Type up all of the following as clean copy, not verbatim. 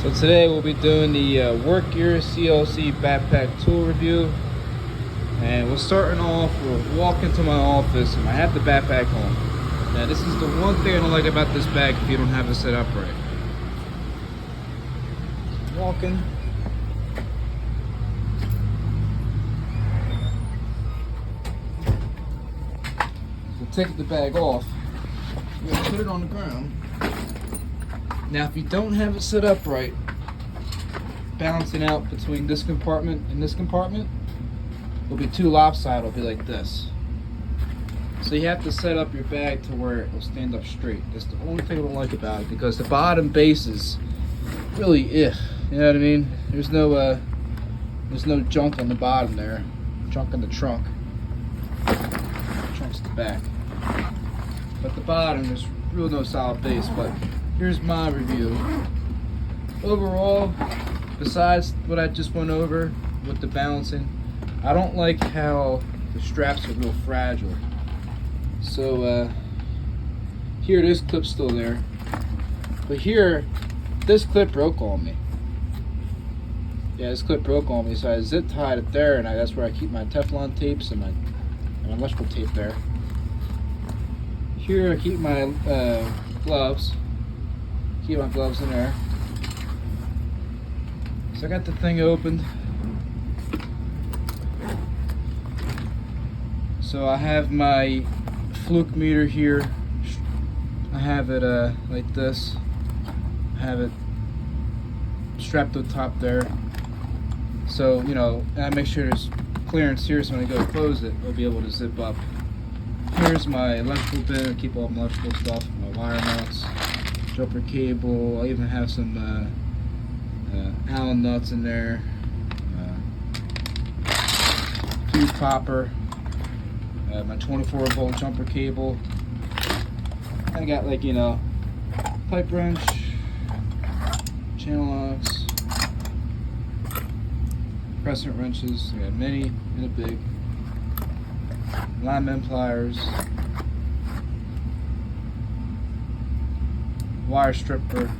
So today we'll be doing the Work Gear CLC backpack tool review, and we're starting off. We'll walk into my office and I have the backpack on. Now this is the one thing I don't like about this bag if you don't have it set up right. Walking. We'll take the bag off. We're gonna put it on the ground. Now, if you don't have it set up right, balancing out between this compartment and this compartment will be too lopsided. It'll be like this. So you have to set up your bag to where it will stand up straight. That's the only thing I don't like about it, because the bottom base is really you know what I mean? There's no junk on the bottom there. Junk in the trunk. Trunk's the back. But the bottom, there's really no solid base. But here's my review. Overall, besides what I just went over with the balancing, I don't like how the straps are real fragile. So here, this clip's still there, but here, this clip broke on me. Yeah, this clip broke on me, so I zip tied it there, and that's where I keep my Teflon tapes and my electrical tape there. Here I keep my gloves. Keep my gloves in there. So I got the thing opened. So I have my fluke meter here. I have it like this. I have it strapped to the top there. So, you know, I make sure there's clearance here, so when I go to close it, I'll be able to zip up. Here's my electrical bin. I keep all my electrical stuff, my wire mounts, jumper cable. I even have some Allen nuts in there, fuse popper, my 24-volt jumper cable. I got, like, you know, pipe wrench, channel locks, crescent wrenches. I got a mini and a big, lineman pliers, wire stripper,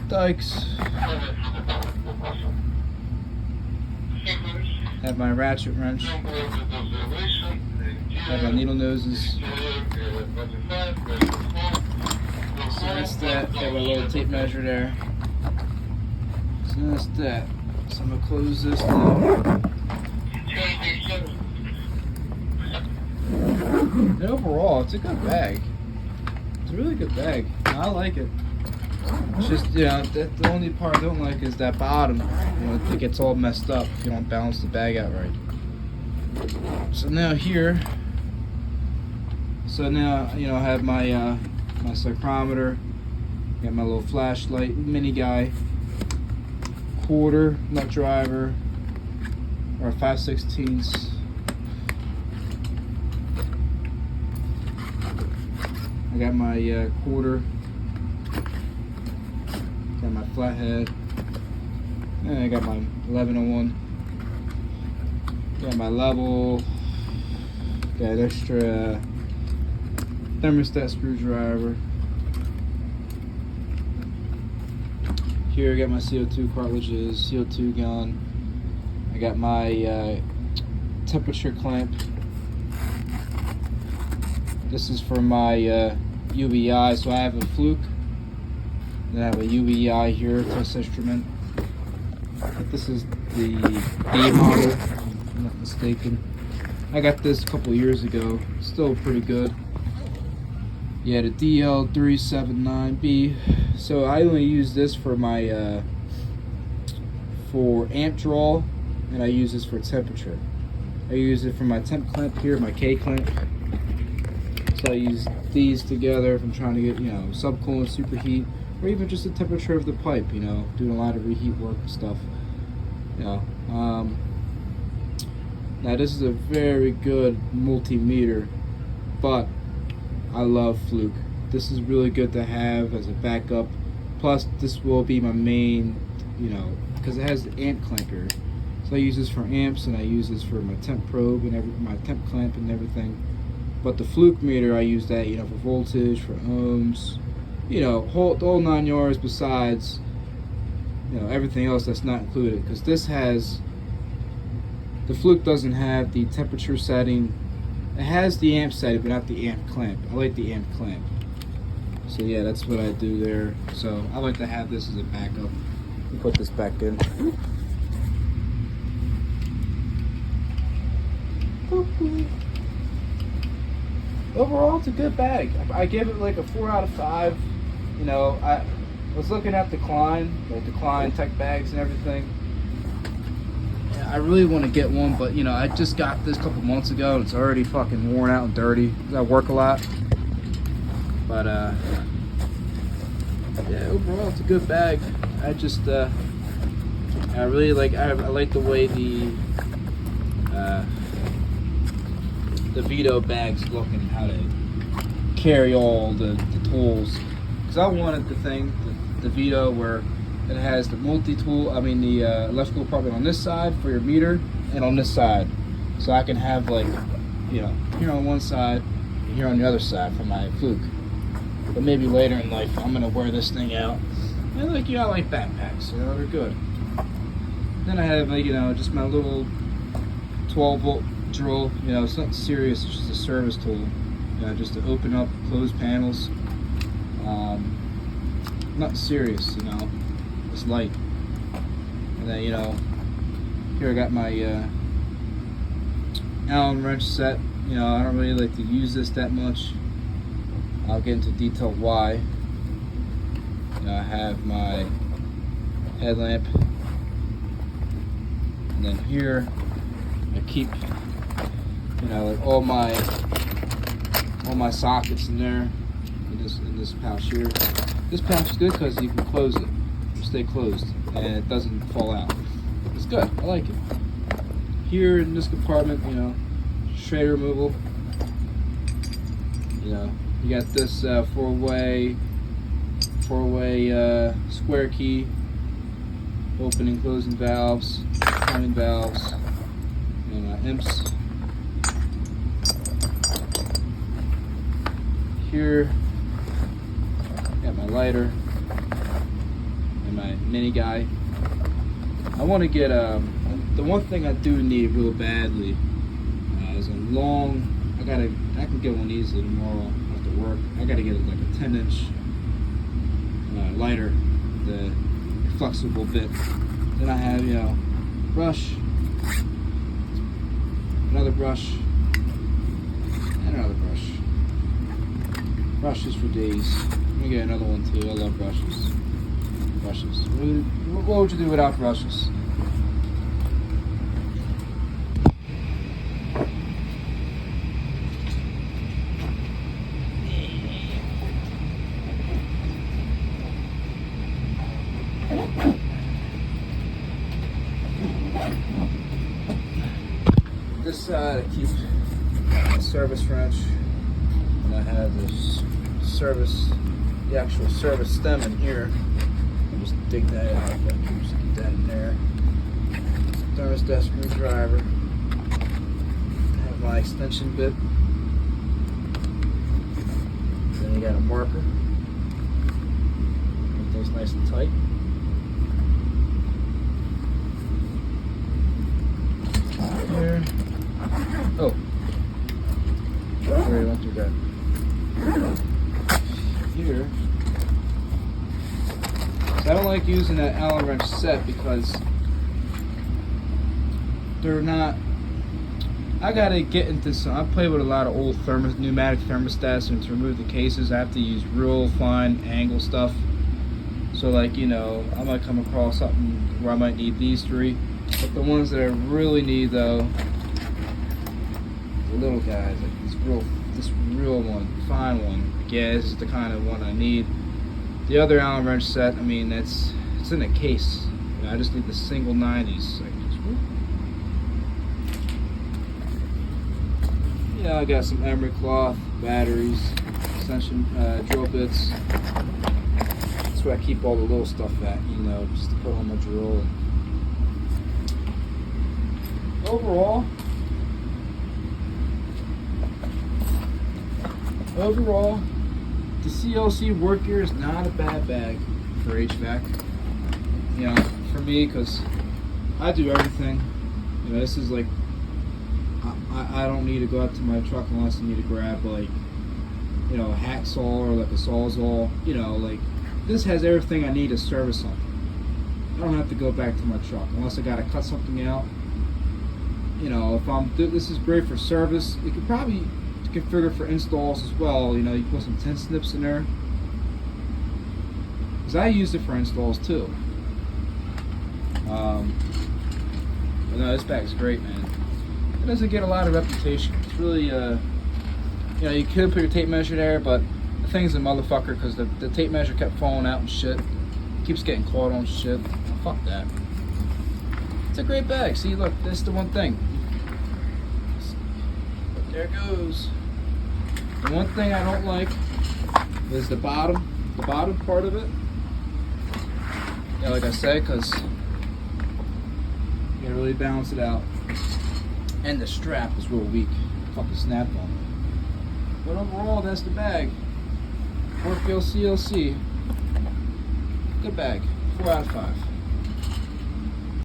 dikes, have my ratchet wrench, have my needle noses. So that's that. Got my little tape measure there. So that's that. So I'm gonna close this now. And overall, it's a good bag. It's a really good bag. I like it. It's just, you know, the only part I don't like is that bottom. You know, it gets all messed up if you don't balance the bag out right. So now here, you know, I have my my cyclometer. Got my little flashlight, mini guy, quarter nut driver, or 5/16. I got my quarter, got my flathead, and I got my 1101, got my level, got an extra thermostat screwdriver. Here I got my CO2 cartridges, CO2 gun. I got my temperature clamp. This is for my UBI, so I have a fluke, then I have a UBI here, test instrument. This is the D model, if I'm not mistaken. I got this a couple years ago, still pretty good. Yeah, the DL379B. So I only use this for my for amp draw, and I use this for temperature. I use it for my temp clamp here, my K clamp. So I use these together if I'm trying to get, you know, subcoolant, superheat, or even just the temperature of the pipe, you know, doing a lot of reheat work and stuff. You know, now this is a very good multimeter, but I love fluke. This is really good to have as a backup. Plus, this will be my main, you know, because it has the amp clanker. So I use this for amps, and I use this for my temp probe and my temp clamp and everything. But the fluke meter, I use that, you know, for voltage, for ohms, you know, the whole 9 yards, besides you know, everything else that's not included, because this has, the Fluke doesn't have the temperature setting. It has the amp setting, but not the amp clamp. I like the amp clamp. So yeah, that's what I do there. So I like to have this as a backup. Put this back in. Overall, it's a good bag. I give it like a 4 out of 5. You know, I was looking at the Klein, like the Klein tech bags and everything. Yeah, I really want to get one, but you know, I just got this a couple months ago and it's already fucking worn out and dirty. I work a lot. But yeah, overall it's a good bag. I just I really like, I like the way the Vito bags look and how they carry all the tools. Because I wanted the thing, the Vito, where it has the multi-tool, I mean the electrical compartment on this side for your meter and on this side. So I can have like, you know, here on one side and here on the other side for my Fluke. But maybe later in life I'm gonna wear this thing out. And like, you know, I like backpacks, you know, they're good. Then I have like, you know, just my little 12-volt drill, you know, it's nothing serious, it's just a service tool, you know, just to open up, close panels. Nothing serious, you know, it's light. And then, you know, here I got my Allen wrench set. You know, I don't really like to use this that much. I'll get into detail why. You know, I have my headlamp, and then here I keep, you know, like all my sockets in there, in this pouch here. This pouch is good because you can close it, stay closed, and it doesn't fall out. It's good. I like it. Here in this compartment, you know, tray removal. You know, you got this four-way square key, opening, closing valves, timing valves, and imps. Here, got my lighter and my mini guy. I want to get the one thing I do need real badly is a long. I can get one easily tomorrow after work. I gotta get like a 10-inch lighter, the flexible bit. Then I have, you know, brush, another brush, and another brush. Brushes for days. Let me get another one too. I love brushes. Brushes. What would you do without brushes? This side I keep a service wrench, and I have this the actual service stem in here. I'll just dig that out. Just get that in there. Thermostat screwdriver. I have my extension bit. Then you got a marker. Make things nice and tight. Here. Oh. I already went through that. Here. So I don't like using that Allen wrench set because they're not. I gotta get into some. I play with a lot of old pneumatic thermostats, and to remove the cases, I have to use real fine angle stuff. So, like, you know, I might come across something where I might need these three, but the ones that I really need, though, the little guys, like this real one, fine one. Yeah, this is the kind of one I need. The other Allen wrench set, I mean, it's in a case. You know, I just need the single 90s. So I can just, yeah, I got some emery cloth, batteries, extension drill bits. That's where I keep all the little stuff at, you know, just to put on my drill. Overall, the CLC Work Gear is not a bad bag for HVAC. you know, for me, because I do everything. You know, this is like, I don't need to go up to my truck unless I need to grab like, you know, a hacksaw or like a sawzall. You know, like this has everything I need to service something. I don't have to go back to my truck unless I got to cut something out. You know, if this is great for service. You could probably configure for installs as well. You know, you put some tin snips in there, because I used it for installs too. But no, this bag's great, man. It doesn't get a lot of reputation. It's really, you know, you could put your tape measure there, but the thing's a motherfucker because the tape measure kept falling out and shit. Keeps getting caught on shit. Fuck that. It's a great bag. See, look, this is the one thing. But there it goes. The one thing I don't like is the bottom part of it. Yeah, like I said, because you gotta really balance it out. And the strap is real weak. Fucking snapped on it. But overall, that's the bag. Work Gear CLC. Good bag. 4 out of 5.